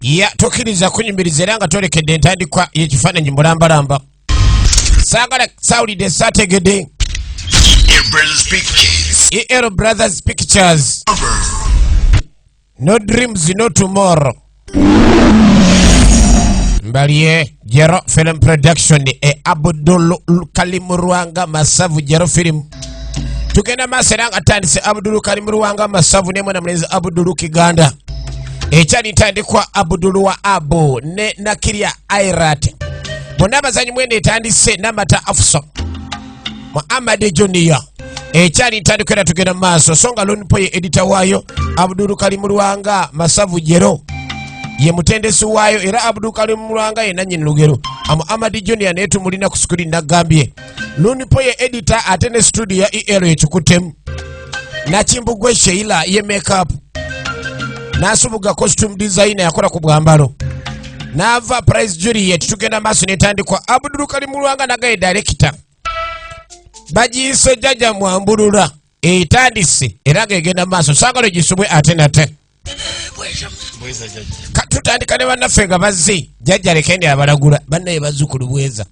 ya tokkiriza kunyumiriza era nga tolekedde entandikwa y'ekifaananyi mulambalamba saagala sawulidde saategedde EL Brothers Pictures no dreams no tomorrow Mbaliye Jero Film Production Abdul Kalim Ruwanga Masavu Jero Film tugenda maaso atandise Abdul Kalim Ruwanga Masavu ne mwana mulenzi Abdul Kiganda ekyali ntandikwa Abdul wa Abu ne Nakiria Airat bonna abazanyi mwene etandise Namata Afso Muhammad Junior ekyali ntandikwa era tugenda maaso songa lonipoye editor waayo Abdul Kalim Ruwanga Masavu Jero ye mutendesi waayo era Abdul Kalim Ruwanga ye nannyini lugero Muhammad Junior netu mulina ku screen nagambye lunipoye editor atene studio ya EL ekikutemu Nakimbugwe Sheila ye makeup Nasubuga costume designer yakola ku bwambalo Nava Price Juliet tugenda maaso netandikwa Abdul Kalim Ruwanga nagaye director Bajiso jaja Mwambulula etandise era gegenda maaso sagalo gisubwe atenate tutandika ne bannaffe nga bazze jajja lekendi abalagula bannaye bazzukulu bweza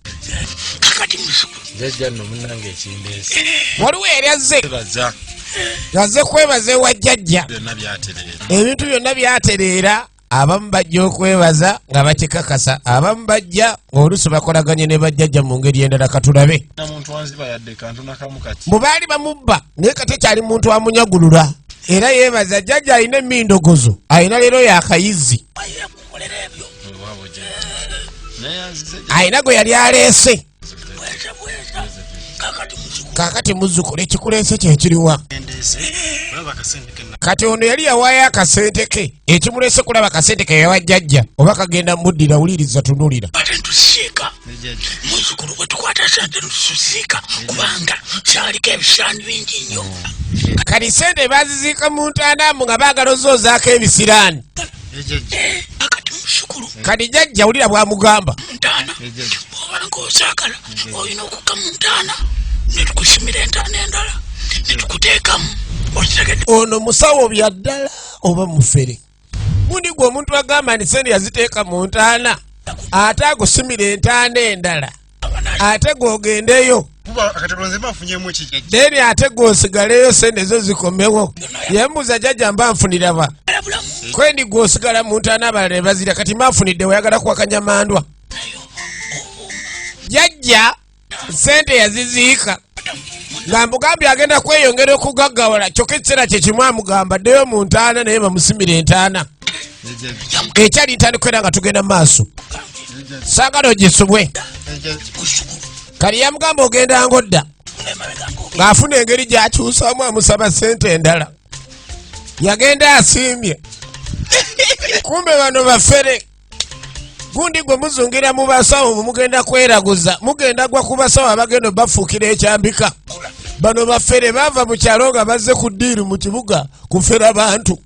waliwo eri azze yazze kwebaza ewa jjajja ebintu byonna byatereera abamu bajja okwebaza nga bakikakasa abamu bajja oluusi bakolaganye ne bajjajja mu ngeri endala katulabe bwe baali bamubba naye kati ekyali muntu amunyagulula era yebaza jjajja alina emindogozo alina leero yakayizi alina gwe yali aleese kakati muzzukulu ekikuleese kyekiriwa kati ono yali yawaayo akasente ke ekimuleese kulaba akasente ke yawa jjajja oba kagenda muddira wuliriza tunulira muzzukulu bwe tukwata sente lususiika kubanga kyaliko ebisaani bingi nnyo kati sente baziziika mu ntaanamu nga baagala ozoozaako ebisiraani kati jjajja wulira bwamugamba bw'obanga ozaagala olina okukka mu ntaana ne tukusimira entaana endala ne tukuteekamu ono musawo bya ddala oba mufere gundi gwe omuntu agamba nti sente yaziteeka mu ntaana ate agusimira entaana endala ate gwogendeyo deni ate gwosigaleyo sente zo zikomewo yembuuza jjajja mba nfunira ba kwendi gwosigala mu ntaana abalala ne bazira kati mbafunidde weyagala kuwakanya mandwa jjajja sente yaziziika nga mugambye agenda kweyongera okugaggawala kyokka ekiseera kyekimu amugamba ddeyo mu ntaana naye bamusimira entaana ekyali ntandikwa era nga tugenda mu maaso saagala ogisubwe kali yamugamba ogenda ngodda ng'afuna engeri gy'akyusamu amusaba sente endala yagenda asiimye kumbe bano bafere gundi gwe muzungira mu basawo mugenda kweraguza mugenda gwa ku basawo abagenda bafuukira ekyambika bano bafere bava mu kyalo nga bazze ku ddiiru mu kibuga kufera bantu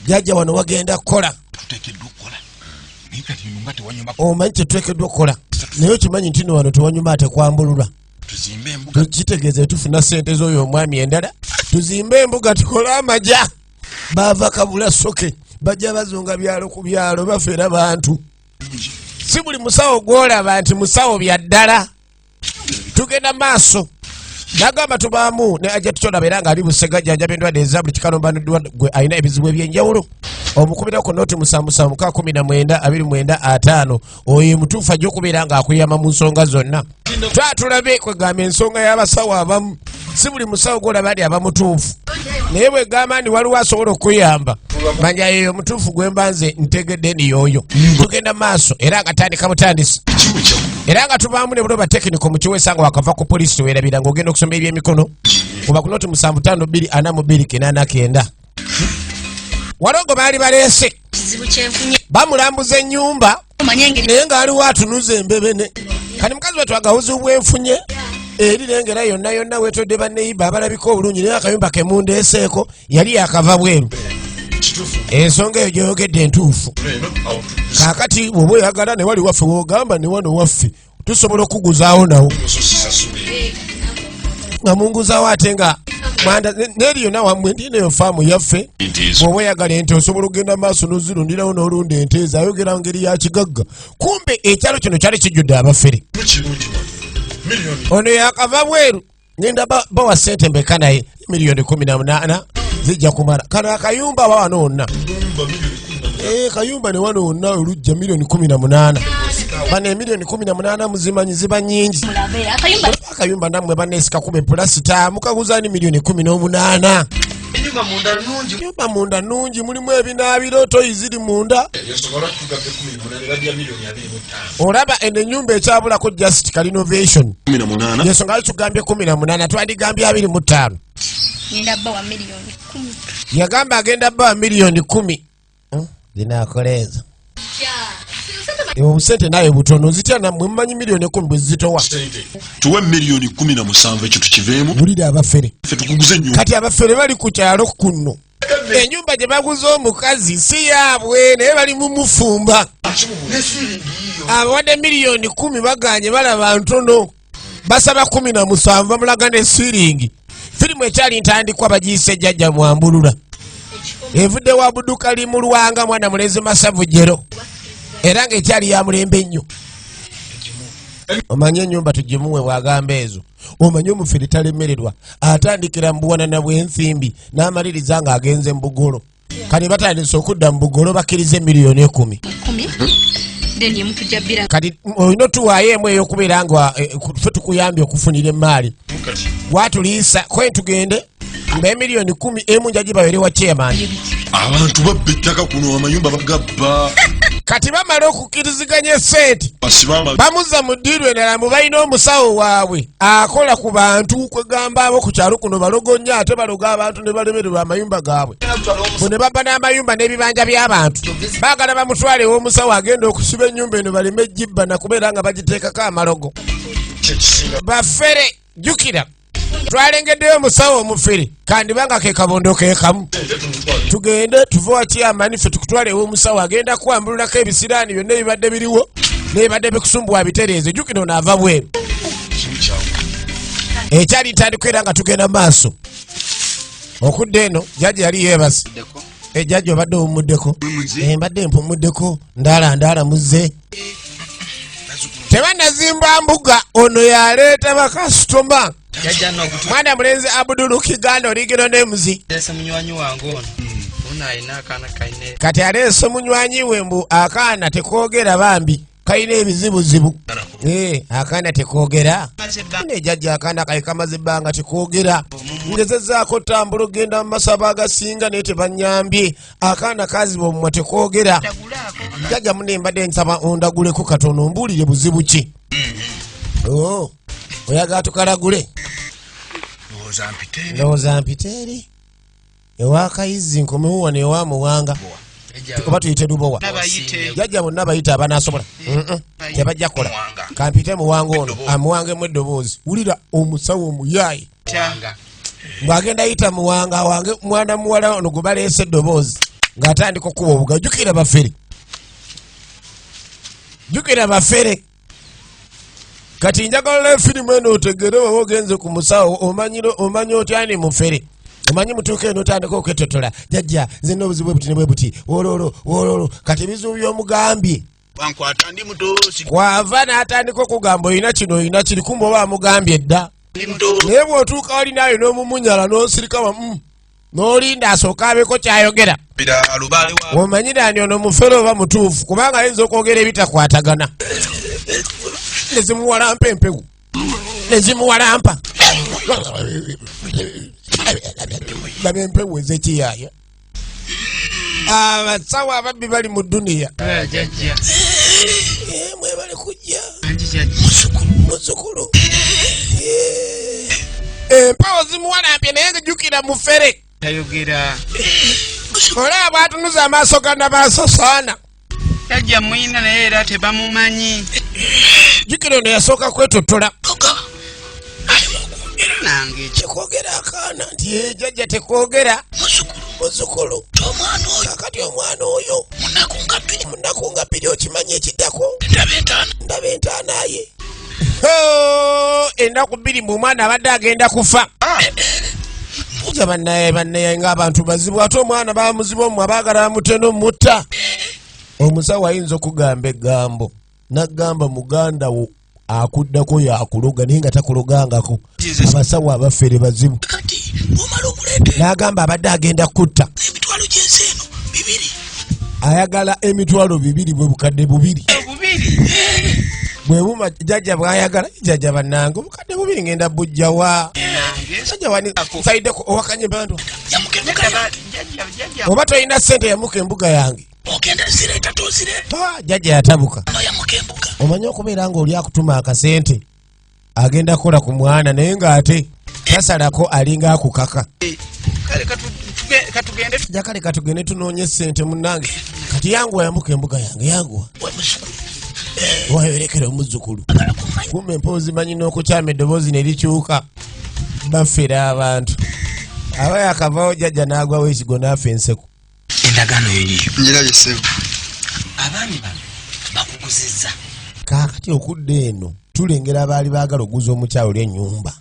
jjajja wano wagenda kukola omanyi kyetuteekeddwa okukola naye okimanyi nti wano tewanyuma ate kwambulula tukitegeeza tufuna sente z'oyo omwami endala tuzimbe embuga tukole amaja baava kabula soke bajja bazunga byalo ku byalo bafera bantu si buli musawo gwolaba nti musawo bya ddala tugenda maaso nagamba tubaamu ne ajja tutolaba era ng'ali busegajjanja b'endwadde eza buli kikalombaniddwa gwe alina ebizibu eby'enjawulo omukubirako noti 772925 oyo mutuufu ajja okubeera ng'akuyama mu nsonga zonna twatulabe kwegamba ensonga y'abasawo abamu si buli musawo gwolaba ndi abamutuufu naye bwegamba ndi waliwo asobola okuyamba manya yeyo mutuufu gwe mbanze ntegedde ni yoyo tugenda maaso era ngatandika butandisi era nga tubaamu ne bulo batekiniko mu kiweesa nga wakava ku poliisi weerabira ng'ogenda okusoma ebyemikono kuba ku noti 752489 walongo baali baleese bamulambuza ennyumba naye ng'aliwo atunuza embebene kati mukazi we twagahuzi bwenfunye eri lengera yonna yonna wetodde banneyiba abalabika obulungi naye akayumba kemundeeseeko yali yakava bweru ensonga eyo gyoyogedde entuufu kaakati bw'oba oyagala ne wali waffe woogamba ne wano waffe tusobola okuguzaawo nawo nga munguzaawo ate nga Mwanda neriyo na wamwe ndineyo faamu yaffe bw'oba oyagala ente osobola okugenda maaso n'ozirundirawo n'olunda ente ezo ayogera ngeri ya kigagga kumbe ekyalo kino kyali kijjudde abafere ono yakava bweru ngenda bawa ssente mbeka naye miliyoni 18 zijja kumala kano akayumba aba wano wonna kayumba ne wano wonna olujja miliyoni 18 bane miliyoni 18 muzimanyi ziba nyingi akayumba nammwe baneesika kube pulasita mukaguzaani miliyoni 18 nyumba munda nungi mulimu ebinaabiro toyi ziri munda olaba eno enyumba ekyabulako just renovation yensonga tugambye 18 twandigambye 25 yagamba agenda bba wa miliyoni 10 zinakoleeza obusente naye butono zitya nammwe mumanyi miliyoni 10 bwe zitowa tuwe miliyoni 17 ekyo tukiveemu bulira abafere tukuguze nnyo kati abafere bali ku kyalo kuno ennyumba gye baguze omukazi si yaabwe naye bali mu mufumba abawadde miliyoni 10 baganye balaba ntono basaba 17 bamulaga ne siringi firimu ekyali ntandikwa bagiyise jjajja Mwambulula evudde wa Buduka limu Lwanga mwana mulenzi Masavu Jero era ng'ekyali ya mulembe nnyo omanye ennyumba tugimuwe bwagamba ezo omanye omufere talemererwa atandikira mu buwanana bw'ensimbi n'amaliriza ng'agenze mu bugolo kati batandise okudda mu bugolo bakkirize miliyoni 10 kati olina otuwaayo emu ey'okubeera nga ffe tukuyambye okufunira emmaali watuliisa kwe tugende nga miliyoni 10 emu njagibaweere wa chairman abantu babba ettaka kuno amayumba bagabba kati bamala okukkiriziganya esente bamuzza mu ddiiru endala mu balina omusawo waabwe akola ku bantu kwegamba abo ku kyalo kuno balogonya ate baloga abantu ne balemererwa amayumba gaabwe bo ne babba n'amayumba n'ebibanja by'abantu baagala bamutwale w'omusawo agenda okusiba ennyumba eno baleme ejjibba nakubeera nga bagiteekako amalogo baffere jjukira twalengeddeyo omusawo omufere kandibanga ke kabondo keekamu tugende tuve wakyamani ffe tukutwale ew'omusawo agenda kuwambululako ebisiraani byonna ebibadde biriwo n'ebibadde bikusumbuwa bitereeze jjukira ono ava bweru ekyali ntandikwa era nga tugenda maaso okudda eno jjajja yali yeebase ejjajja obadde omumuddeko mbadde mpumuddeko ndaala muzze tebanazimba mbuga ono yaleeta bakasitoma mwana mulenzi Abdul Kiganda origino nemuzi kati aleese munywanyi we mbu akaana tekoogera bambi kalina ebizibuzibu akaana tekoogera nejjajja akaana kali kamaze ebbanga tekoogera ngezezzaako tambula ogenda mu masaba agasinga naye tebanyambye akaana kaziba omumwa tekoogera jjajja mune mbadde nsaba ondaguleko katono mbuulire buzibu ki oyagala tukalagule ndowooza mpiteeri ewa kayizi nkomewo wano ewa Muwanga oba tuyite Lubowa jjajja bonna bayita abanaasobola tebajja kola kampite Muwanga ono amuwangemu eddoboozi wulira omusawo omuyaayi bw'agenda yita Muwanga wange mwana muwala ono gwe baleese eddoboozi ng'atandika okuba obuga jjukira bafere kati njagala firimu eno otegere oba ogenze ku musawo omanyi otyani mufere omanyi mutuuka eno otandika okwetotola jjajja nze n'obuzibu bwe buti ne bwe buti wololo kati ebizibu by'omugambye kwava n'atandika okugamba olina kino olina kiri kumba oba amugambye dda naye bw'otuuka wali naayo n'omumunyala n'osirika wamu n'olinda asooka abeeko kyayogera omanyiraani ono mufere oba mutuufu kubanga ayinza okwogera ebitakwatagana nezimuwalampa empewo nezimuwalampa laba empewo ez'ekiyaya abasawo ababbi bali mu duniya mwebale kujja muzukulu empewo zimuwalampye naye ngejjukira mufere olaba bwatunuza amaaso ganda maaso saana yajja mwina naye era tebamumanyi jjukira ono yasooka kwetotola nange tekwogera akaana nti jjajja tekwogera muzukulu kakati omwana oyo munaku nga bbiri okimanyi ekiddako ndaba entaanaye ennaku bbiri mu omwana abadde agenda kufa Jaba naye ng'abantu bazibu ate omwana bamuzibu mu abaagala muteno mutta. Omusawo ayinza okugamba eggambo. N'agamba muganda wo akuddako yakuloga naye nga takulogangako. Abasawo abafere bazibu. N'agamba abadde agenda kutta. Emitwalo gy'ensi eno 2. Ayagala emitwalo 2 bwe bukadde 2. Bwe buma jjajja bw'ayagala jjajja bannange obukadde 2 ngenda bujja wa. Jjajja wani nsayiddeko owakanye bantu. Oba toyina ssente yamuka embuga yange. Ogenda zireeta tozire. Jjajja yatabuka. Yamuka embuga. Omanyi okubeera ng'oli akutuma akasente agenda kukola ku mwana naye ng'ate tasalako alinga akukaka. Kale katugende tunoonye ssente munnange. Kati yanguwa yamuka embuga yange yanguwa. Wayorekera omuzzukulu. Kumbe empoozi manyi n'okukyama eddoboozi ne likyuka. Baffera abantu. Aba yakavaawo jjajja n'agwawo ekigo n'afa enseko. Endagaano yeyiyo. Njirabye ssebo. Abaami bano bakuguzizza. Kaakati okudda eno tulengera abaali baagala okuguza omukyalo ly'ennyumba.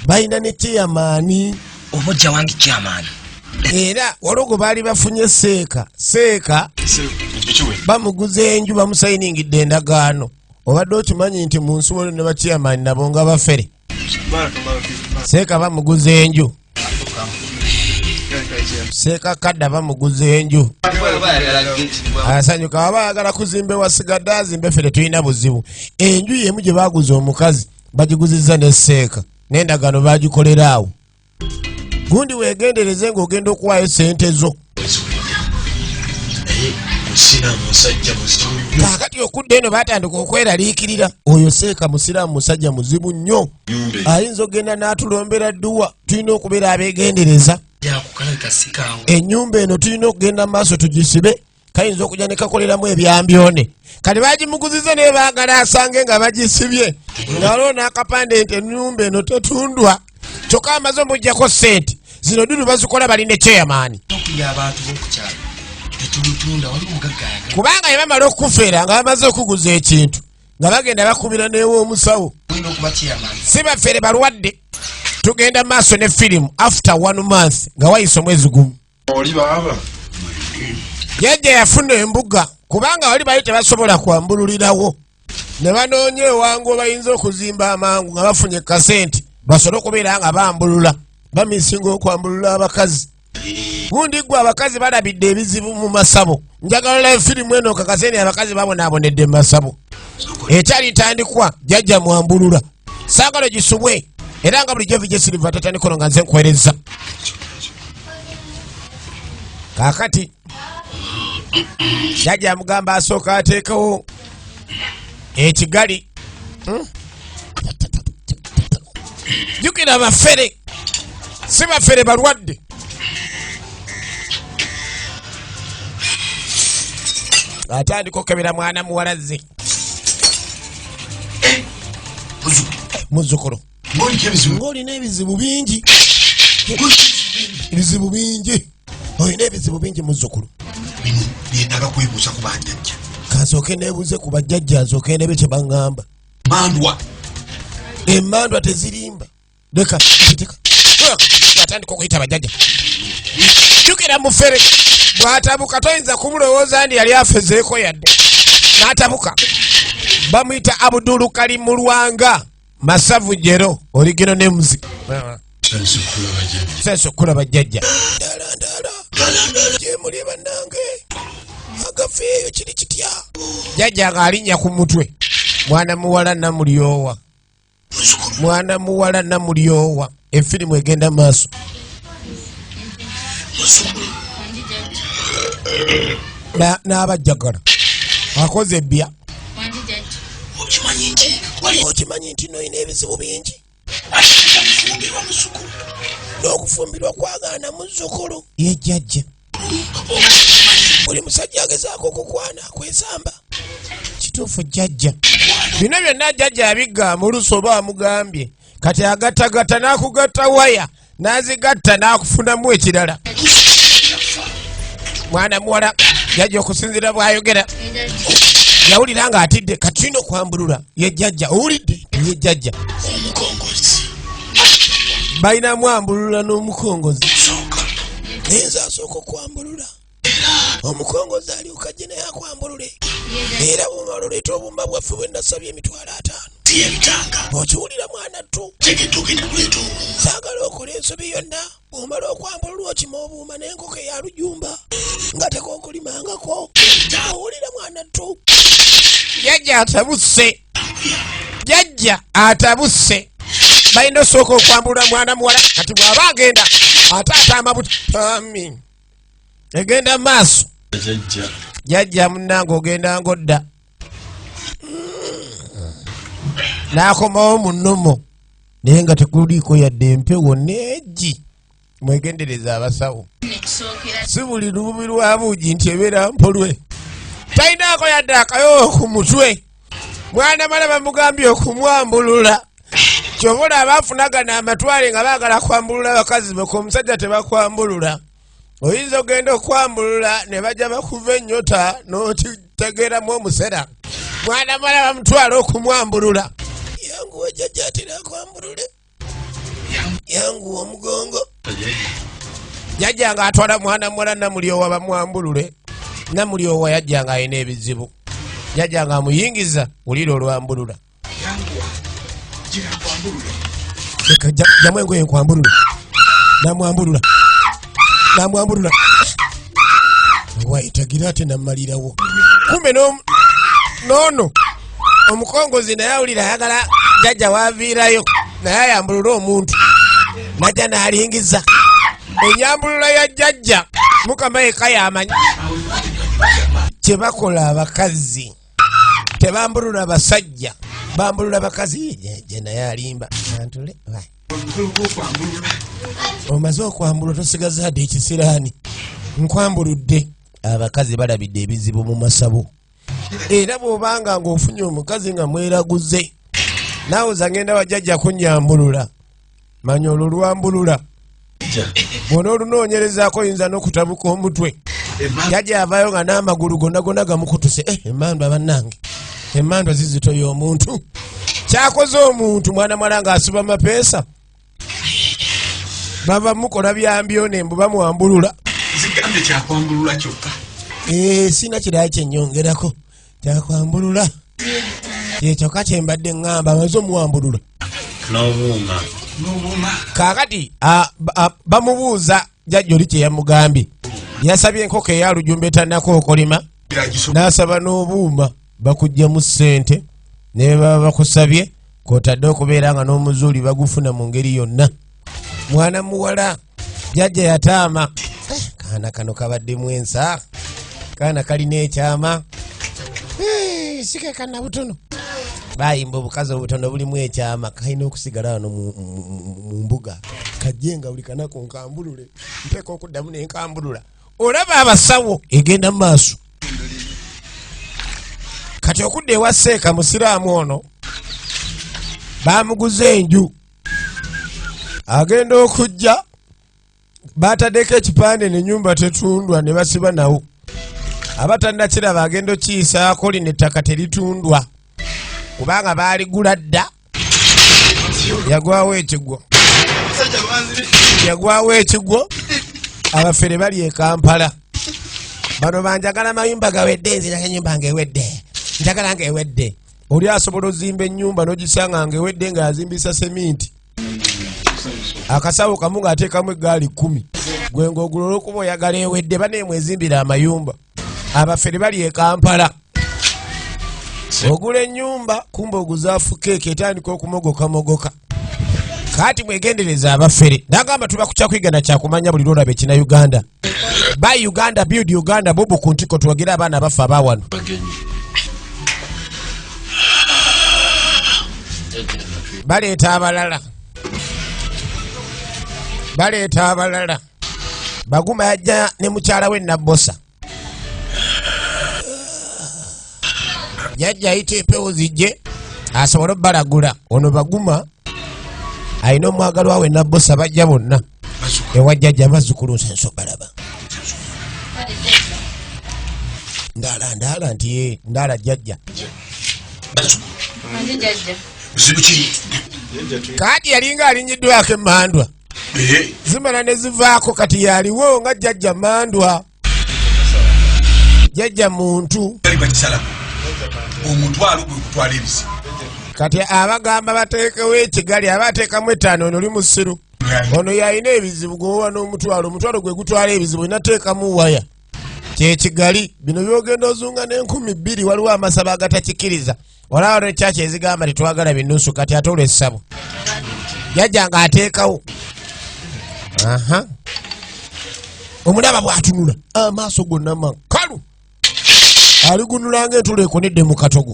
Balina ne chairman. Omujja wange chairman. Era walogo baali bafunye seeka bamuguza enju bamusayiningidde endagaano. Obadde okimanyi nti mu nsuwolo ne bachairman nabo nga bafere. Seeka bamuguza enju. Seeka kadda bamuguza enju. Asanyuka baba ayagala kuzimba wasigadde azimbe fere tulina buzibu. Enju yemu gye baguza omukazi bagiguzizza ne seeka n'endagaano bagikolera awo. Gundi wegendereze ng'ogenda okuwaayo sente zo. Kakati okudda eno baatandika okweraliikirira. Oyo seeka musiraamu musajja muzibu nnyo. Ayinza okgenda n'atulombera dduwa. Tulina okubeera abeegendereza. Ennyumba eno tulina okugenda mu maaso tugisibe. Kayinza okujja ne kakoleramu ebyambyone. Kati bagimuguziza naye baagala asange nga bagisibye. Nga waliwo n'akapande nti ennyumba eno tetundwa. Kyokka amaze omuggyako ssente. Zino dudu bazikola balinde chairman. Kubanga ye bamala okufeera nga bamaze okuguza ekintu nga bagenda bakubira neewo omusawo. Si baffere balwadde. Tugenda maaso ne firimu after 1 month nga wayise omwezi gumu. Oli baaba. Jjajja yafuna embuga kubanga wali bali tebasobola kwambululirawo. Ne banoonya ewangu bayinza okuzimba amangu nga bafunye kasente basobole okubeera nga bambulula. Bamisinga okwambulula abakazi. Gundi gwe abakazi balabidde ebizibu mu masabo. Njagala firimu eno kakaseni abakazi babonaabonedde mu masabo. Ekyali ntandikwa jjajja Mwambulula. Saagala gisubwe. Era nga bulijjo vijje Silver tatandikono nga nze nkwereza. Kaakati jjajja amugamba asooka ateekawo ekigali. Jjukira abafere. Si baffere balwadde. Atandika okebera mwana muwalaze. Muzzukulu. Ng'olina ebizibu bingi. Ebizibu bingi. Olina ebizibu bingi muzzukulu. Byendaga kwebuuza ku bajjajja. Kansooke neebuuze ku bajjajja nsooke ndebe kye baŋŋamba. Mandwa. Emmandwa tezirimba. Leka teka. Atandika okuyita bajjajja. Jjukira mufere. Bw'atabuka toyinza kumulowooza ndi yali afezeeko yadde. N'atabuka. Bamuyita Abdul Karim Lwanga. Masavu jero origino nemuzi. Senso kula bajjajja. Ndala. Jemuli bannange. Agafeeyo kiri kitya. Jjajja ng'alinnya ku mutwe. Mwana muwala namulyowa. Mwana muwala namulyowa. Efirimu egenda maaso. N'abajjagala. Akoze ebbya. Okimanyi nti n'olina ebizibu bingi. N'okufumbirwa kwagaana muzzukulu. Ye jjajja. Buli musajja agezaako okukwana akwesamba. Kituufu jjajja. Bino byonna jjajja abigamba oluusi oba amugambye. Kati agattagatta n'akugatta waya. N'azigatta n'akufunamu ekirala. Mwana muwala jjajja okusinziira bw'ayogera. Yawulira nga atidde kati tulina okwambulula. Ye jjajja owulidde? Ye jjajja. Omukongozi. balina Mwambulula n'omukongozi nenza asooka okwambulula omukongozi alyoka gye naye akwambulule era bw'omala oleeta obumba bwaffe bwe nasabye $5,000 okiwulira mwana ttu saagala okola ensobi yonna bw'omala okwambulula okima obuuma n'enkoko eya lujumba nga tekookulimangako owulira mwana ttu jjajja atabuse balina osooka okwambulula mwana muwala kati bw'aba agenda ate amabuta egenda maaso jjajja munnange ogenda ngodda n'akomawo mu nnomo naye nga tekuliiko yadde empewo neegi mwegendereza abasawo si buli lububi lwa buugi nti ebeera mpolwe talinaako yadde akayowo ku mutwe mwana mala bamugambye okumwambulula kyobola abafunagana amatwale nga baagala kwambulula bakazi beko omusajja tebakwambulula oyinza ogenda okwambulula ne bajja bakuva ennyota n'okitegeeramu omusera mwana mala bamutwala okumwambulula yanguwa jjajja atera akwambulule yanguwa omugongo jjajja nga atwala mwana muwala namulyowa bamwambulule namulyowa yajja nga alina ebizibu jjajja nga amuyingiza wulira olwambulula jamu engoye nkwambulule namwambulula waitagira ate namalirawo kumbe nono omukongozi naye awulira ayagala jjajja waviirayo naye ayambulula omuntu najja n'alingiza enyambulula ya jjajja mukama eka yamanyi kyebakola abakazi tebambulula basajja bambulula bakazi je naye alimba antule omaze okwambulula tosigaza dde ekisiraani nkwambuludde abakazi balabidde ebizibu mu masabo era bw'obanga ng'ofunye omukazi nga mweraguze naawe zangenda wajjajja kunyambulula manya olwo lwambulula bwona olunoonyerezaako oyinza n'okutabuka omutwe jjajja avaayo nga n'amagulu gonna gamukutuse emmandwa bannange emmandwa zizitoya omuntu kyakoze omuntu mwana mwala ng'asiba mapeesa bava mukola byambyo nembu bamwambulula zigambye kyakwambulula kyokka sina kirala kyennyongerako kyakwambulula kyekyoka kyembadde ŋŋamba amaze omuwambulula n'obuuma kaakati bamubuuza jjajja oli kye yamugambye yasabye enkoko eyalujumba etannako okolima n'asaba n'obuuma bakuggyemu ssente ne baba bakusabye kwotadde okubeera nga n'omuzuuli bagufuna mu ngeri yonna mwana muwala jjajja yataama kaana kano kabaddemu ensa kaana kalina ekyama sikekana butono bayimba obukazi obutono bulimu ekyama kalina okusigala wano mu mbuga kajje nga buli kanako nkambulule mpeka okuddamu nenkambulula olaba abasawo egenda mu maaso kati okudda ewa seeka musiraamu ono bamuguze enju agenda okujja bataddeko ekipande nenyumba tetundwa ne basiba nawo abatannakiraba agenda okiyisaako lino ettaka teritundwa kubanga baaligula dda yagwawo ekigwo abafere bali e Kampala bano banjagala mayumba gawedde nzira enyumba ngewedde njagala ngewedde oli asobola ozimba ennyumba n'ogisanga ngewedde nga yazimbisa seminti akasawo kamu ng'ateekamu eggaali 10 gwe ng'ogulola okuba oyagala ewedde baneemwezimbira amayumba abafere bali e Kampala ogula ennyumba kumbe oguzaafu keeke etandika okumogokamogoka kati mwegendereza abafere nagamba tuba kukya kwigana kyakumanya buli lwolaba ekina Uganda buy Uganda build Uganda bubu ku ntiko tuwagira abaana bafe abawano baleeta abalala baguma yajja ne mukyala we Nabbosa yajja ayita empewo zijje asobole obbalagula ono baguma alina omwagalwa we Nabbosa bajja bonna ewa jjajja bazzukulu nsenso balaba ndaala nti ndaala jjajja kaati yalinga alinyiddwako emmandwa zimala ne zivaako kati yaliwo nga jjajja mandwa jjajja muntu omutwalo gwe kutwala ebizibu kati abagamba bateekewo ekigali abateekamu 5 ono oli musiru ono yalina ebizibu gwowa n'omutwalo gwe gutwala ebizibu inateekamu waya kyekigali bino byogenda ozunga n'2,000 waliwo amasaba agatakikiriza olaba nekyaki ezigamba tetwagala binusu kati ate olwessabu jjajja nga ateekawo omulaba bw'atunula amaaso gonna makalu aligunula ng'entula ekonedde mu katogo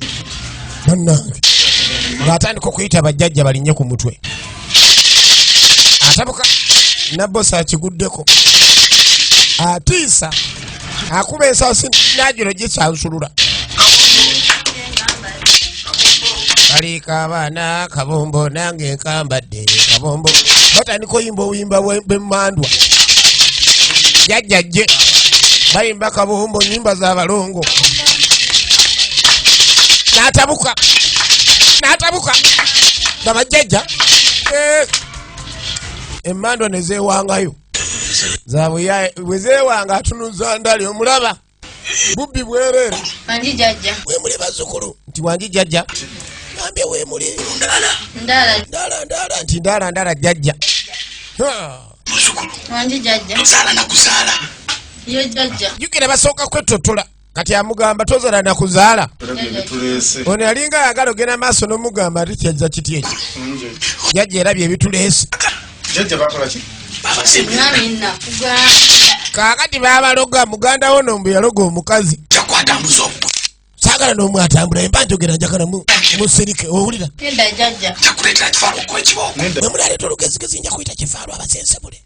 bannange ng'atandika okuyita bajjajja balinye ku mutwe atabuka nabbosa akiguddeko atiisa akuba ensaasi nagiro gikyansulula kaliika abaana kabombo nange nkambadde kabombo batandika oyimba obuyimba bw'emmandwa jjajjajje bayimba kabombo nyimba z'abalongo n'atabuka babajjajja emmandwa ne zeewangayo bwe zeewanga atunuza ndali omulaba bubbi bwereere wemuli bazzukulu nti wangi jjajja nambye wemuli ndaala nti ndaala jjajja jjukira basooka kwettotola kati amugamba tozaala nakuzaala ono yalinga ayagala ogenda maaso n'omugamba ati kyajja kiti eki jjajja erabye ebituleese kaakati babaloga muganda wo nombe yaloga omukazi saagala n'omwe atambula emba njogera njagala musirike owulira mwe mulaleeta olugezigezi nja kuyita kifaalo abasensebule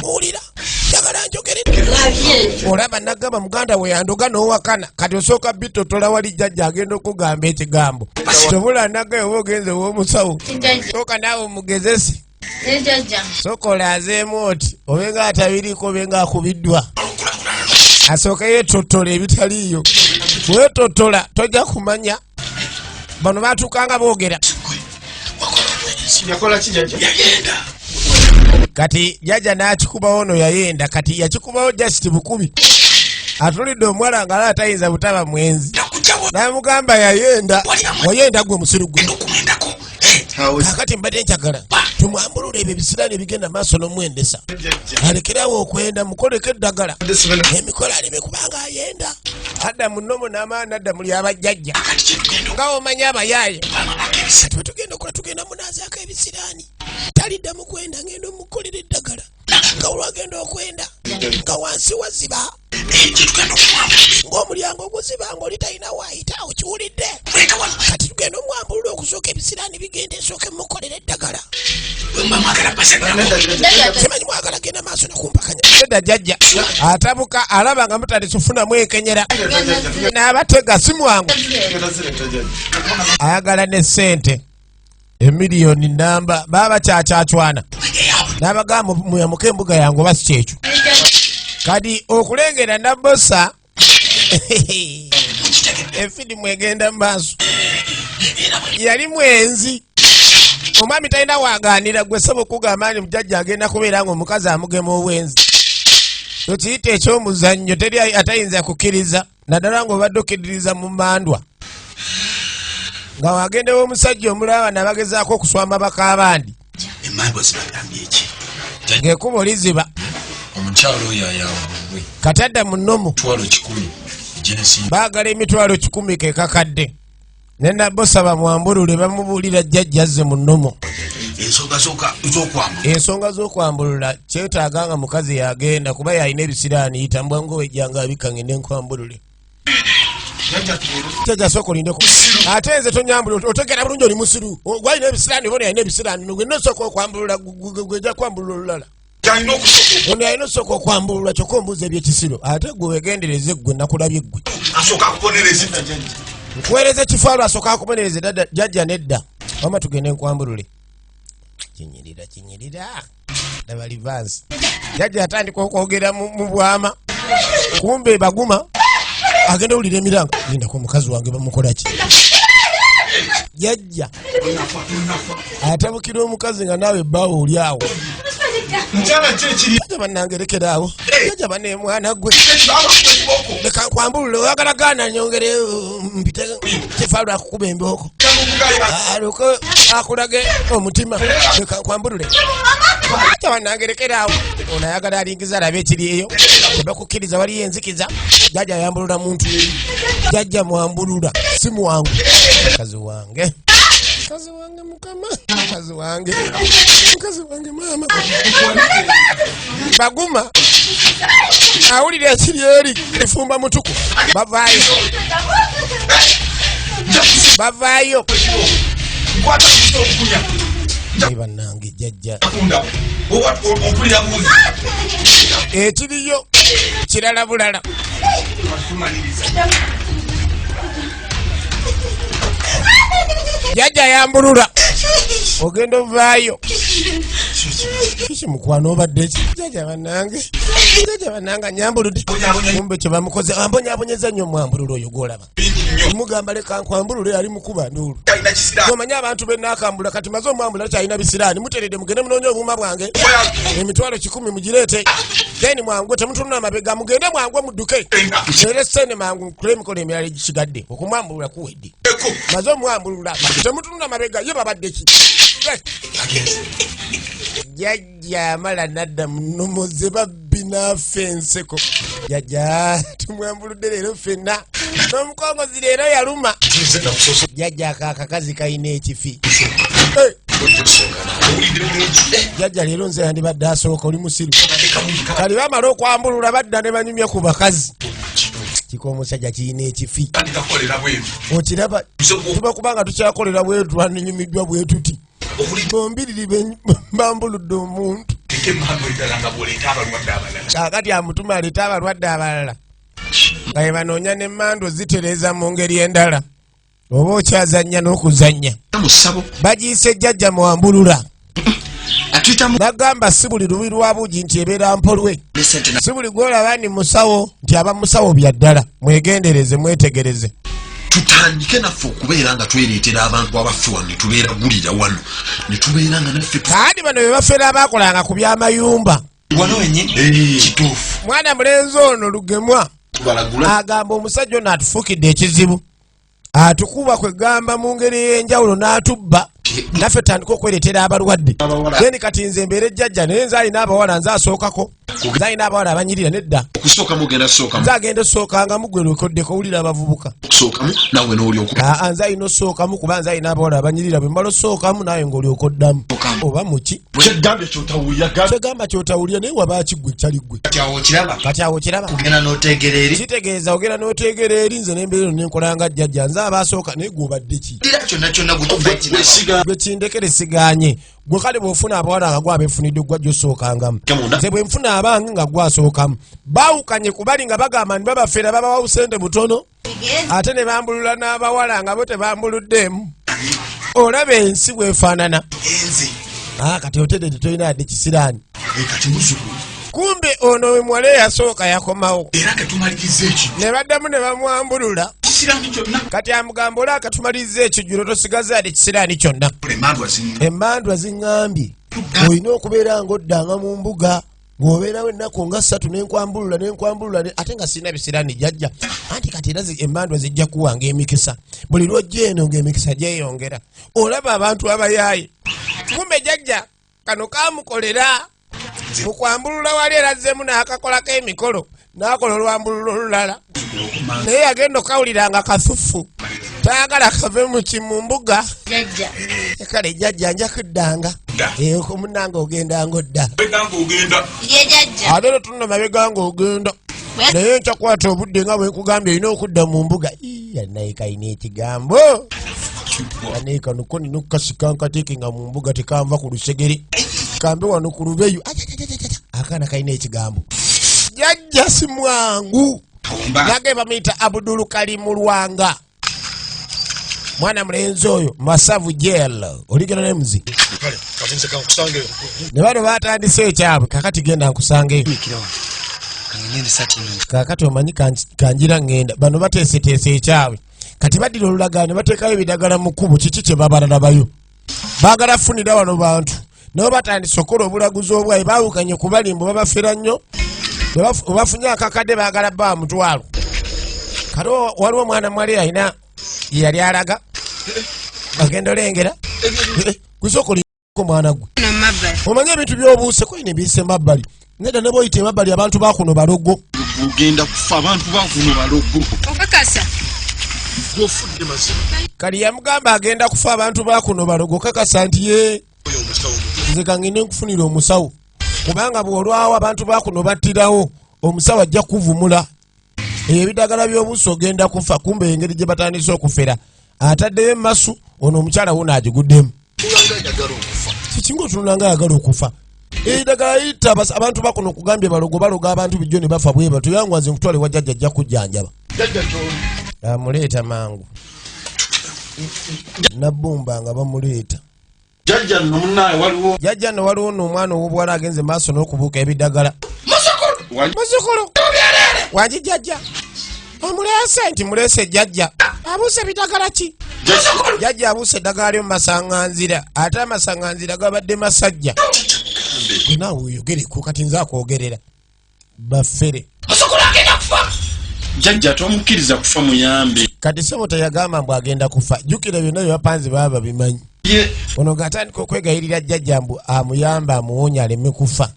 owulira njagala njogeredde olaba nagamba muganda we yandoga n'owakana kati osooka bitotola wali jjajja agenda okugamba ekigambo tobula nagayo oba ogenze ow'omusawo sooka naawe omugezesi sooka olazeemu oti obenga atabiriko obenga akubiddwa asooka yeetotola ebitaliiyo weetotola tojja kumanya bano batuukanga boogera kati jjajja n'akikubawo ono yayenda kati yakikubawo just bukubi atulidde omuwala nga ala tayinza butaba mwenzi n'amugamba yayenda wayenda gwe musiru gwe kakati mbadde njagala tumwambulula ebyo ebisiraani ebigenda maaso n'omwendesa alekerawo okwenda mukoleko eddagala emikola aleme kubanga ayenda adda munomo n'amaani adda muli abajjajja nga omanya abayaaye bwe tugenda okola tugenda munaazaako ebisiraani talidda mu kwenda ngenda omukolera eddagala nga olwagenda okwenda nga wansi waziba ng'omulyango oguziba ng'oli talina waayita okiwulidde kati tugenda omwambulula okusooka ebisiraani bigenda esooke mukolera eddagala simanyi mwagala genda maaso nakumpakanya edda jjajja atabuka alaba nga mutandise ofunamu enkenyera n'abatega si mwangu ayagala ne ssente emiliyoni namba baba bakyacacwana n'abagamba muyamuke embuga yange oba si kyekyo kadi okulengera nabbosa efidimu egenda mu maaso yali mwenzi omwami talina waganira gwe saba okugamba nti mujjajja agenda kubeera nga omukazi amugema obwenzi tokiyita ekyomuzannyo teri atayinza kukkiriza naddala ng'obadde okkiririza mu mandwa nga wagendewo omusajja omulaba nabagezaako okuswama bakaabandi ng'ekubo liziba omukyalo oyo ayawabwe kati adda mu nnomo baagala emitwalo 10 kekakadde ne nabbosa bamwambulule bamubuulira jjajja azze mu nnomo ensonga z'okwambulula kyetaaga nga mukazi yagenda kuba yalina ebisiraani yitambwa ng'owejjanga abikka ngende nkwambulule jjajja sooka olindeko ate nze tonyambulula otegera bulungi oli musiru gwalina ebisiraani bona yalina ebisiraani gwe nosooka okwambulula gwejja kwambulula olulala ono alina osooka okwambulula kyokka ombuuza ebyekisiro ate gwe wegendereze gwe nakulabye gwe nkuweereza ekifaalo asooka akubonereze jjajja nedda wama tugende nkwambulule kinyirira laba livansi jjajja atandika okwogera mu bwama kumbe baguma agenda owulira emiranga lindako omukazi wange bamukolaki jjajja atabukira omukazi nga naawe ebbaawo oli awo Mchana chechiri. Jajja bannangerekerawo. Jajja banne mwana gwe. Leka nkwambulule oyagala gaana nyongere mpite kifalu akukuba embooko. Aluko akulage omutima. Leka nkwambulule. Jajja bannangerekerawo. Ono ayagala alingiza alabe ekiri eyo. Tebakukkiriza waliyo enzikiza. Jajja yambulula muntu. Jajja Mwambulula si mwangu. Kazi wange. Kazi wange mukama. Kazi wange. Kazi wange mama. Baguma. Awulira ekiri eri efumba mutuku. Bavaayo. Bavaayo. Kwata kutokunya. Iba nange jajja. Akunda. Okulira buzi. Ekiriyo kirala bulala. Jajja yambulula. Ogenda ovaayo. Kiki mukwano obadde ki? Jajja bannange. Jajja bannanga nyambuludde. Kumbe kye bamukoze ambonyabonyeza nnyo Mwambulula oyo gw'olaba. Mugamba leka nkwambulule ali mukuba nduulu. Omanyi abantu bennakambula kati maze Omwambulula kyalina bisiraani muteredde mugende munoonye obuuma bwange. Emitwalo 10 mugireete. Then mwangu temutunula mabega mugende mwangu mudduke. Era sene mangu nkule emikono emirala egisigadde. Okumwambulula kuwedde. Maze Omwambulula temutunula mabega ye babadde ki? Jajja amala nadda munomoze babbi n'afa enseko. Jajja tumwambuludde leero ffenna. N'omukongozi leero yaluma. Jajja akakazi kalina ekifi. Jajja leero nze yandibadde asooka oli musiru. Kali bamala okwambulula badda ne banyumya ku bakazi. Kiko omusajja kirina ekifi. Okiraba tuba kubanga tukyakolera bwetu twanyumiddwa bwetuti. Bombiriri bambuludde omuntu. Kakati amutuma aleeta abalwadde abalala. Nga ye banoonya n'emmando zitereeza mu ngeri endala. Oba okyazannya n'okuzannya. Bagiise jjajja Mwambulula. Nagamba si buli lubi lwa bugi nti ebeera mpolwe. Si buli gw'olaba ni musawo nti aba musawo bya ddala. Mwegendereze mwetegereze. Tutandike naffe okubeera nga twereetera abantu abaffe wano ne tubeera gulira wano ne tubeera nga naffe kaadi bano be bafeera baakolanga ku by'amayumba wano wenye kituufu. Mwana mulenzi ono Lugemwa agamba omusajja ono atufukidde ekizibu atukuba kwegamba mu ngeri ey'enjawulo n'atubba naffe tandika okwereetera abalwadde. Then kati nze mbeera ejjajja naye nze alina abawala nze asookako. Nze alina abawala abanyirira nedda. Okusookamu ogenda sookamu. Nze agenda osookangamu gwe lwekoddeko owulira abavubuka. Okusookamu naawe n'olyoka. Nze alina osookamu kuba nze alina abawala abanyirira bwe mbala osookamu naawe ng'olyoka oddamu. Oba muki? Kyegambye kyotawulira. Kyegamba kyotawulira naye waba kiggwe kyali ggwe. Kati awo kiraba. Ogenda n'oteegera eri. Kitegeeza ogenda n'oteegera eri nze n'embeera eno nenkola nga jjajja nze abaasooka naye gw'obadde ki? Kyonna gwe gwe kindekere siganye gwe kale bw'ofuna abawala nga gwabeefunidde gwa gy'osookangamu. Nze bwe nfuna abange nga gwasookamu. Baawukanye ku bali nga bagamba nti babafeera babawa busente butono ate ne bambulula n'abawala nga bo tebambuluddeemu. Olaba ensi bw'efaanana. Kati oteredde tolina yadde kisiraani. Kumbe ono we muwala eyasooka yakomawo. Era katumaliriza ekyo. Ne baddamu ne bamwambulula. Kati amugamba oli akatumaliriza ekijjulo tosigaza yadde kisiraani kyonna. Emmandwa ziŋŋambye olina okubeera ng'oddanga mu mbuga ng'obeerawo ennaku nga 3 nenkwambulula ate nga sirina bisiraani jjajja. Anti kati era emmandwa zijja kuwanga emikisa. Buli lwojja eno ng'emikisa gyeyongera. Olaba abantu abayaaye. Kumbe jjajja kano kaamukolera. Mukwambulula wali erazzeemu n'akakolako emikolo n'akola olwambulula olulala. Naye yagenda okawulira nga kasuffu tayagala kave mu mbuga. Kale jjajja nja kuddanga omunange ogenda ng'odda ate no tunna mabega ng'ogenda naye nkyakwata obudde nga bwe nkugambye olina okudda mu mbuga. Naye kalina ekigambo naye kano ko nina okukasika nkateeke nga mu mbuga tekanva ku lusegere kambe wano ku lubeyu akaana kalina ekigambo. Jjajja si mwangu nage bamuyita Abdul Kalimu Lwanga. Mwana mulenzi oyo masavu jeel oligenda nemuzi ne bano batandise ekyabwe kakati genda nkusangeyo. Kakati omanyi kanjira ngenda bano bateeseteese ekyabwe kati baddira olulagane bateekayo ebidagala mu kkubo kiki kye babalalabayo baagala funira wano bantu no batandise okola obulaguzi obwayi baawukanye ku balimbo babafera nnyo bafunye akakadde baagala bba mutwalo kati waliwo omwana mwali alina yeyali alaga agenda olengera kusokolako mwana gwe omanye ebintu byobuuse kwine biise mabbali nedda ne boyita emabbali abantu bakuno balogo ugenda kufa abantu bakuno balogo okakasa gofudde mazima kali yamugamba agenda kufa abantu bakuno balogo kakasa nti ye nze kangende nkufunira omusawo kubanga bwolwawo abantu bakuno battirawo omusawo ajja kuvumula ebidagala by'obuusi ogenda kufa kumbe engeri gye batandise okufera ataddeyo emasu ono omukyala wuno agiguddemu kikinga otunulanga ayagala okufa eddagala litta abantu bakuno okugambye balogo baloga abantu bijjo ne bafa bwe batyo yangwaze nkutwale wa jjajja ajja kujjanjaba amuleeta mangu nabbumba nga bamuleeta jjajja nno munnaye waliwo jjajja nno waliwo nno omwana ow'obuwala agenze maaso n'okubuuka ebiddagala muzukulu wangi jjajja omuleese nti muleese jjajja abuuse ebiddagala ki jjajja abuuse eddagala ly'omu masaŋŋanzira ate amasaŋŋanzira gabadde masajja naawe oyogereku kati nze akwogerera baffere jjajja tomukkiriza kufa muyambe kati sebo teyagamba mbu agenda kufa jjukira byonna bye bapanze baba babimanyi ono ng'atandika okwegayirira jjajja mbu amuyambe amuwonye aleme kufa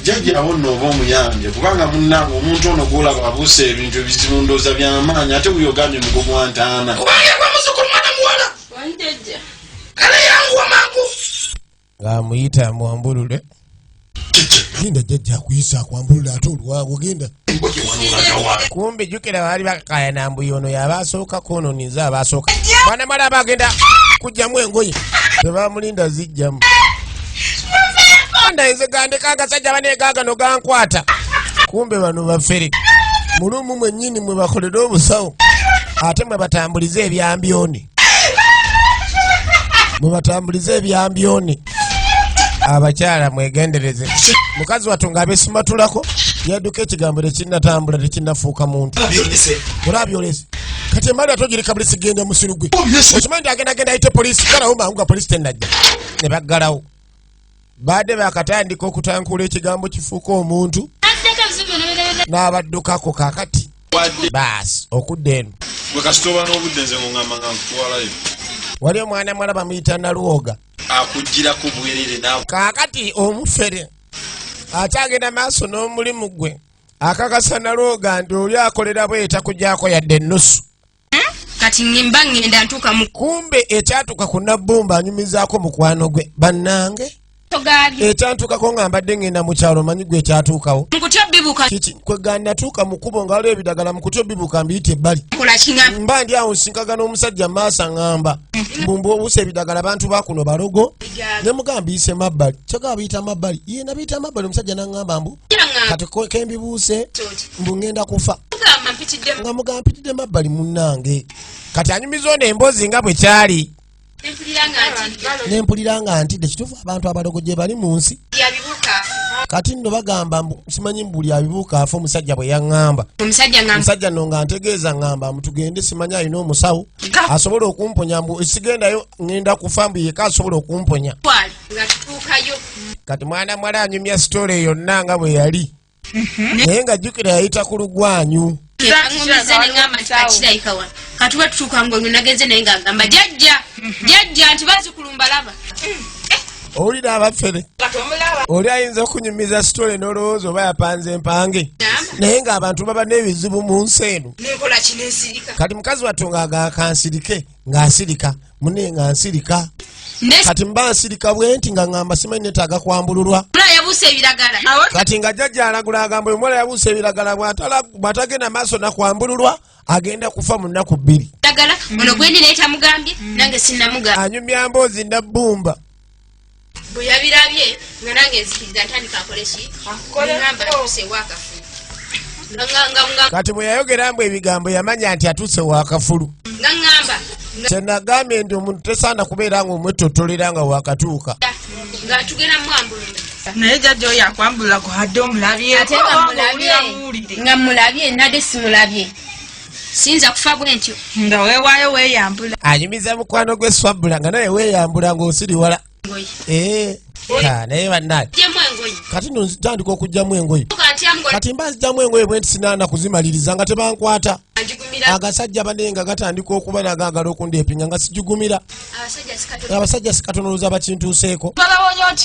jjajja awo nno oba omuyambye kubanga munnange omuntu ono gwolaba abuuse ebintu ebizibu ndooza byamaanyi ate buyogambye mugogo wa ntaana ng'amuyita Mwambulule genda jjajja akuyisa akwambulula ate olwawo genda kumbe jjukira baali bakakayana mbu ono yaba asooka kononiza abaasooka bwana mala bagenda kujjamu engoye tebamulinda zijjamu ndayinze gandeka agasajja banegaagano gankwata kumbe bano baffere mulumu mwennyini mwe bakolera obusawo ate mwe batambuliza ebyambyoni abakyala mwegendereze mukazi wattu ng'abeesimatulako yadduka ekigambo tekinnatambula tekinnafuuka muntu olwabyolese kati emali atogireka bulisi genda musiru gwe okimanyi nti agenda ayite polisi kalawo mangu nga polisi tennajja ne baggalawo baadde bakatandika okutankula ekigambo kifuuka omuntu n'abaddukako kakati baasi okudda eno wekasitoba n'obudde nze ng'ongamba nga nkutwalayo wali omwana mwala bamuyita Naluwoga akugirako bwerere naawe kaakati omufere akyagenda maaso n'omulimu gwe akakasa Naluwoga nti oli akolera bweta kujjaako yadde ennusu kati ngimba ngenda ntuuka mu kumbe ekyatuuka ku Nabbumba anyumizaako mukwano gwe bannange ekyantuukako nga mbadde ngenda mu kyalo manyi gwe ekyatuukawo kwe natuuka mu kkubo nga waliwo ebidagala mu kutya bibuka mbiyita ebbali mba ndi awo nsinkagana omusajja maaso aŋŋamba mbumba obuuse ebidagala abantu bakuno balogo ne mugamba biyise mabbali kyagaba biyita mabbali ye nabiyita mabbali omusajja naŋŋamba mbu kati kembibuuse mbu ngenda kufa nga mugamba mpitidde mabbali munnange kati anyumiza ono emboozi nga bwe kyali nempulira nga nti tekituufu abantu abalogo gye bali mu nsi kati nno bagamba mbu simanyi mbuli abibuuka afa omusajja bwe yaŋŋamba omusajja nno nga ntegeeza ŋŋamba mutugende simanyi alina omusawo asobola okumponya mbu sigendayo ŋŋenda kufa mbu yeka asobola okumponya kati mwana mwala anyumya sitole yonna nga bwe yali naye nga jjukira yayita ku lugwanyu katuba tutuuka ngo nagenze naye ng'agamba jjajja nti bazikulumba laba owulira abaffere oli ayinza okunyumiza sitole n'olowooza oba yapanze empange naye ng'abantu baba n'ebizibu mu nsi eno kati mukazi wattu ng'akansirike ng'asirika munne nga nsirika kati mba nsirika bwe nti nga ŋŋamba simanyi netaaga kwambululwa kati nga jjajja alagula agamba omuwala yabuusa ebiragala bw'atagenda maaso nakwambululwa agenda kufa mu nnaku 2 ono gwendi naye tamugambye nange sinnamugamba anyumya mboozi Nabbumba bwe yabirabye nga nange nzikiriza ntandika akole ki ngamba atuuse waakafulu kati bwe yayogera mbu ebigambo yamanya nti atuuse waakafulu nga ŋŋamba kyenagambye nti omuntu tesaana kubeera nga omwetottolera nga waakatuuka nga tugenda Mwambulula naye jjajja oyo akwambulula kuhadde omulabye ate nga mulabye nadde simulabye siyinza kufa bwe ntyo nga weewaayo weeyambula anyumiza mukwano gwe Swabbula nga naye weeyambula ng'osiriwala naye bannaye kati no nzitandika okugyamu engoye kati mba nzigyamu engoye bwe nti sinaana kuzimaliriza nga tebankwata agasajja banenga gatandika okuba nagagala okundeepinga nga sijugumira abasajja sikatonoloza bakintuuseeko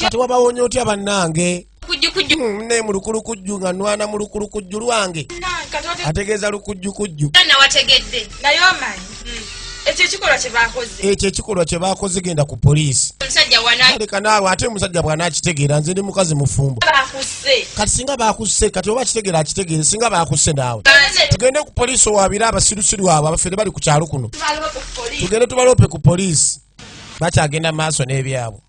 kati wabawoonya otya bannange ne mu lukulukujju nga nwana mu lukulukujju lwange ategeeza lukujjukujju ekyo ekikolwa kye baakoze genda ku poliisi aleka naawe ate omusajja bw'anaakitegeera nze ndi mukazi mufumbo kati singa baakusse kati oba akitegeera akitegeere singa baakusse naawe tugende ku poliisi owaabire abasirusiru abo abafere bali ku kyalo kuno tugende tubaloope ku poliisi bakyagenda maaso n'ebyabo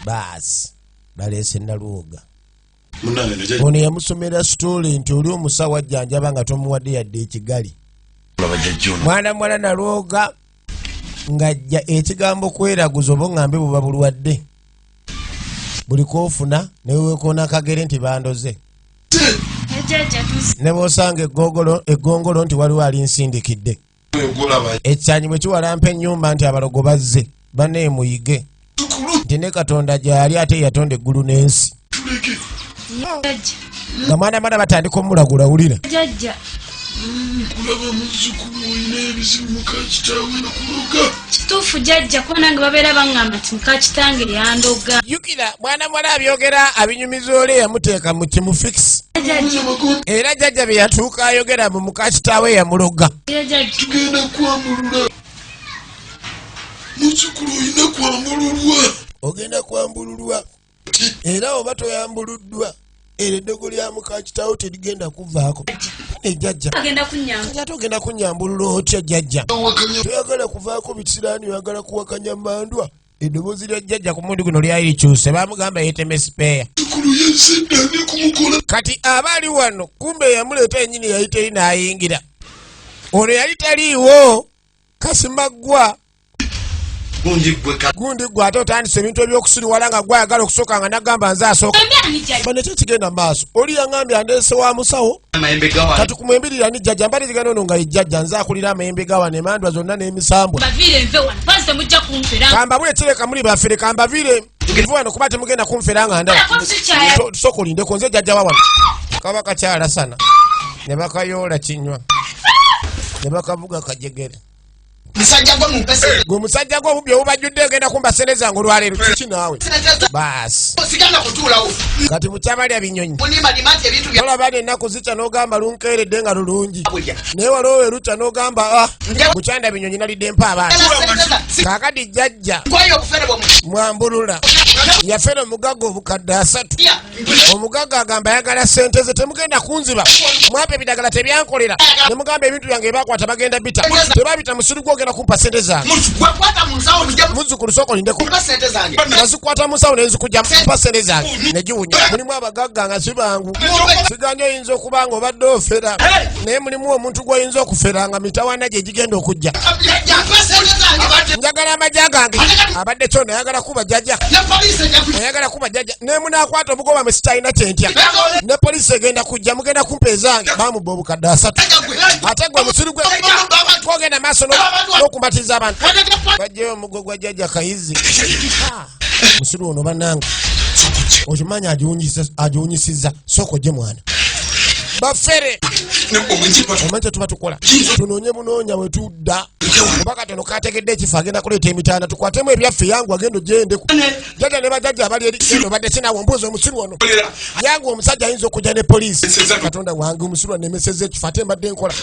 baasi baleese nalwoga ono yamusomera sitole nti oli omusawo ajjanjaba nga tomuwadde yadde ekigali mwana nalwoga ng'ajja ekigambo kweraguza oba ngambe buba bulwadde buli koofuna newewekoona akagere nti bandoze ne bw'osanga eggongolo nti waliwo ali nsindikidde ekyanyi bwe kiwalampa ennyumba nti abalogo bazze baneemuyige nti ne katonda gyali ate yatonda eggulu n'ensi nga mwana batandika omulagula wulira kulaba muzzukulu olina ebizibu mukakitaawe yakuloga kituufu jjajja kuba nange babeera baŋŋamba nti mukakitange yandoga jjukira mwana abyogera abinyumiza ole yamuteeka mu kimufikisi era jjajja bye yatuuka ayogera mu mukakitaawe yamuloga tugenda kwambulula muzzukulu olina kwambululwa ogenda kwambululwa era oba toyambuluddwa era eddogo lya mukakitaawo terigenda kuvaako ejjajja ate ogenda kunyambulula otya jjajja toyagala kuvaako bisiraani oyagala kuwakanya mandwa eddoboozi lya jjajja ku mundi guno lyali likyuse bamugamba yeeteme sipeeya kati aba ali wano kumbe yamuleeta ennyini yali teri n'ayingira ono yali taliiwo kasimaggwa gundi gwe ate otandisa ebintu ebyokusiriwala nga gwayagala okusooka nga nagamba nze asooka banekyo kigenda maaso oli yaŋambye andeese wa musawo kati kumwembirira ni jjajja mbali zigana ono nga yejjajja nze akulira amayembe gawana emandwa zonna n'emisambwa kambabule ekireka muli bafere kambavire nve wano kuba temugenda kumfera nga ndaba tusooka olindeko nze jjajja wa wano kaba kakyala sana ne bakayoola kinywa ne bakavuga kajegere gwe musajja gwe obubbi obubajjudde ogenda kumbasereza nga olwaleero kiki naawe baasi kati mukyabalya binyonyi olabali ennaku zikya n'ogamba lunkeeredde nga lulungi naye waliwo erukya n'ogamba bukyanda binyonyi nalidde mpa abaana kaakati jjajja Mwambulula yafera omugagga obukadde 3 omugagga agamba ayagala sente ze temugenda kunziba mwapa ebidagala tebyankolera ne mugamba ebintu byange ebakwata bagenda bita tebabita musiru gwogenda kumpa sente zange muzzukulu soko lindeko nazikwata musawo nenzikujja mpa sente zange negiwunya mulimu abagagga nga sibangu siganya oyinza okuba nga obadde ofera naye mulimu omuntu gw'oyinza okufera nga mitawaana gye gigenda okujja njagala amajja gange abadde kyo nayagala kuba jjajja ayagala kuba jjajja ne munakwata obugoba mwe sitalina kyentya ne poliisi egenda kujja mugenda kumpa ezange bamubba obukadde 3 ate gwe musiru gwe kwogenda maaso n'okumatiriza abantu bajjeyo omugo gwa jjajja kayizi musiru ono bannange okimanyi agiwunyisiza sooka ojje mwana bafere omanyi tetuba tukola tunoonye bunoonya we tudda oba katono kategedde ekifo agenda kuleeta emitaana tukwatemu ebyaffe yangu agenda ojendeku jjajja ne bajjajja abali eri gendo badde kinaawo mbuuza omusiru ono yangu omusajja ayinza okujja ne poliisi katonda wange omusiru anemeseza ekifo ate mbadde nkola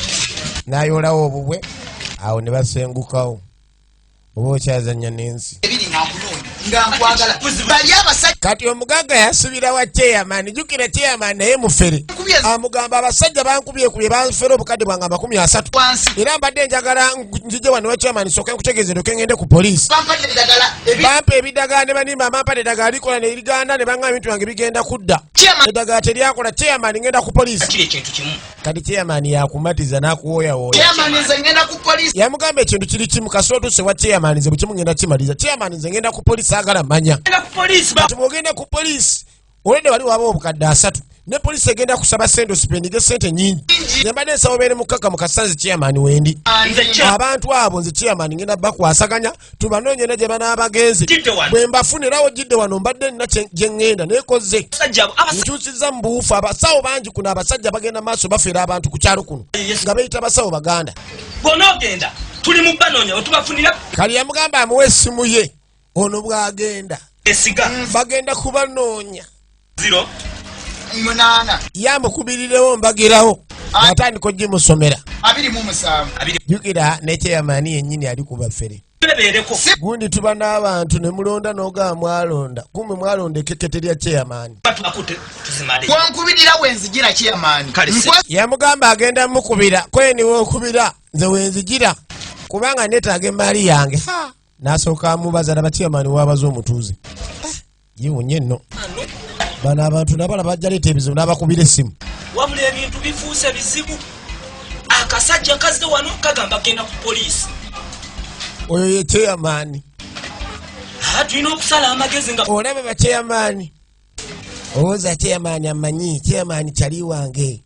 n'ayoolawo obubwe awo ne basengukawo oba okyazannya n'ensi kati omugagga yasubira wa chairman jukira chairman naye mufere amugamba abasajja bankubye banfere obukadde bwange 30 era mbadde njagala njije wano wa chairman soke nkutegeeze ndoke ngende ku poliisi bampa ebidagala ne banimba bampa eddagala likola ne liganda ne banga ebintu byange bigenda kudda eddagala teryakola chairman ngenda ku poliisi kati chairman yakumatiza n'akuwooyawooya yamugamba ekintu kiri kimu kasoola otuuse wa chairman nze bukimu ngenda kimaliza chairman nze ngenda ku poliisi agala manya kati bw'ogenda ku poliisi olwedde wali waba obukadde 3 ne polisi egenda kusaba sente osipendinge sente nyingi nyambadde nsaba obeere mukaka mu kasanzi chairman wendi abantu abo nze chairman ngenda bakwasaganya tubanoonye ne gye banaabagenzi bwe mbafunirawo jidde wano mbadde nina gye ŋŋenda neekoze nkyusiza mu buufu abasawo bangi kuno abasajja bagenda maaso bafeera abantu ku kyalo kuno nga beeyita abasawo baganda bw'onoogenda tuli mu banoonya otubafunira kali yamugamba amuwa essimu ye ono bw'agenda esiga bagenda kubanoonya 8 yamukubirirewo mbagirawo atandika ogimusomera 27 jukira nekyeyamaani yennyini ali ku baffere gundi tuba n'abantu ne mulonda n'ogaba mwalonda kumbe mwalonda ekekete lya kyeyamaani wankubirira wenzigira chairman yamugamba agenda mukubira kweni wokubira nze wenzigira kubanga netaaga emaali yange n'asooka amubaza laba kyeyamaani waabaza omutuuze yewunye nno bano abantu nabala bajja leeta ebizibu n'abakubira essimu wabula ebintu bifuuse bizibu akasajja kazze wano kagamba genda ku poliisi oyo ye kyeyamaani tulina okusala amagezi nga olaba bakyeyamaani owooza kyeyamaani amanyi kyeyamaani kyali wange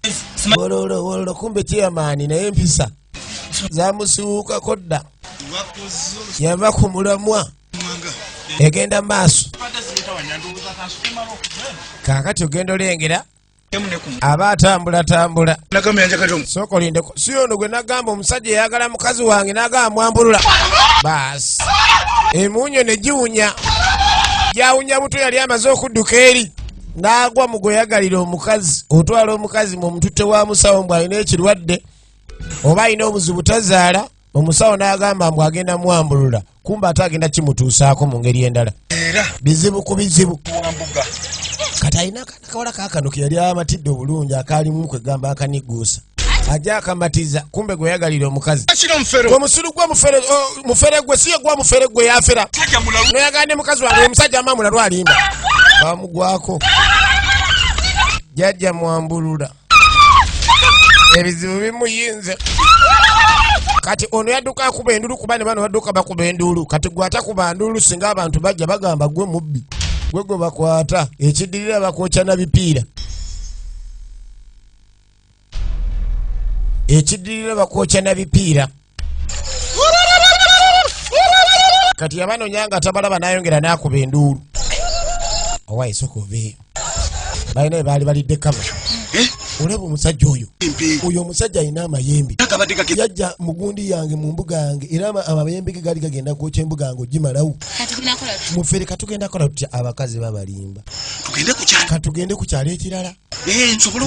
wololo kumbe kyeyamaani naye empisa zamusiwuukako dda yava ku mulamwa egenda maaso kaakati ogenda olengera aba atambulatambula sooka olindeko si ono gwe nagamba omusajja eyagala mukazi wange nagamba Mwambulula baasi emunyo ne giwunya gyawunya buto yali amaze okudduka eri n'agwa mu gweyagalira omukazi otwala omukazi mu mututte wa musawo mbw alina ekirwadde oba alina obuzibu tazaala omusawo n'agamba mbw agenda Mwambulula kumba ate agenda kimutuusaako mu ngeri endala bizibu ku bizibu kati alina akawala kaakano ke yali amatidde obulungi akaalimu kwegamba akaniguusa ajja akamatiza kumbe gweyagalira omukazi omusulu gwe mufere gwe siye gwa mufere gwe yafera noyagala ne mukazi wange omusajja amamula lwalimba bamugwako jajja Mwambulula ebizibu bimuyinze kati ono yadduka akuba enduulu kuba ne bano badduka bakuba enduulu kati gwe atakuba nduulu singa abantu bajja bagamba gwe mubbi gwe gwe bakwata ekiddirira bakwokya na bipiira ekiddirira bakwokya na bipiira kati yabanoonya nga tabalaba nayongera nakuba enduulu owaisoka oveeyo balina we baali balidde kama olaba omusajja oyo omusajja alina amayembe yajja mugundi yange mu mbuga yange era amayembe ge gali gagenda kwokya embuga yange ogimalawo mufere katugenda kola tutya abakazi babalimba katugende ku kyalo ekirala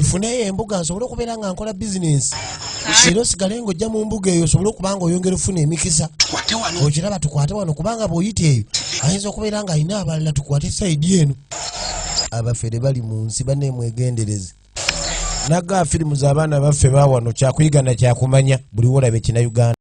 nfuneyo embuga nsobole okubeera nga nkola bizinensi era osigale ng'ojja mu mbuga eyo osobole okuba nga oyongera ofuna emikisa okiraba tukwate wano kubanga bw'oyita eyo ayinza okubeera nga alina abalala tukwate sayidi eno abafere bali mu nsi banemwegendereze nagga firimu z'abaana baffe baawano kyakuyiga na kyakumanya buli wolabe kina Uganda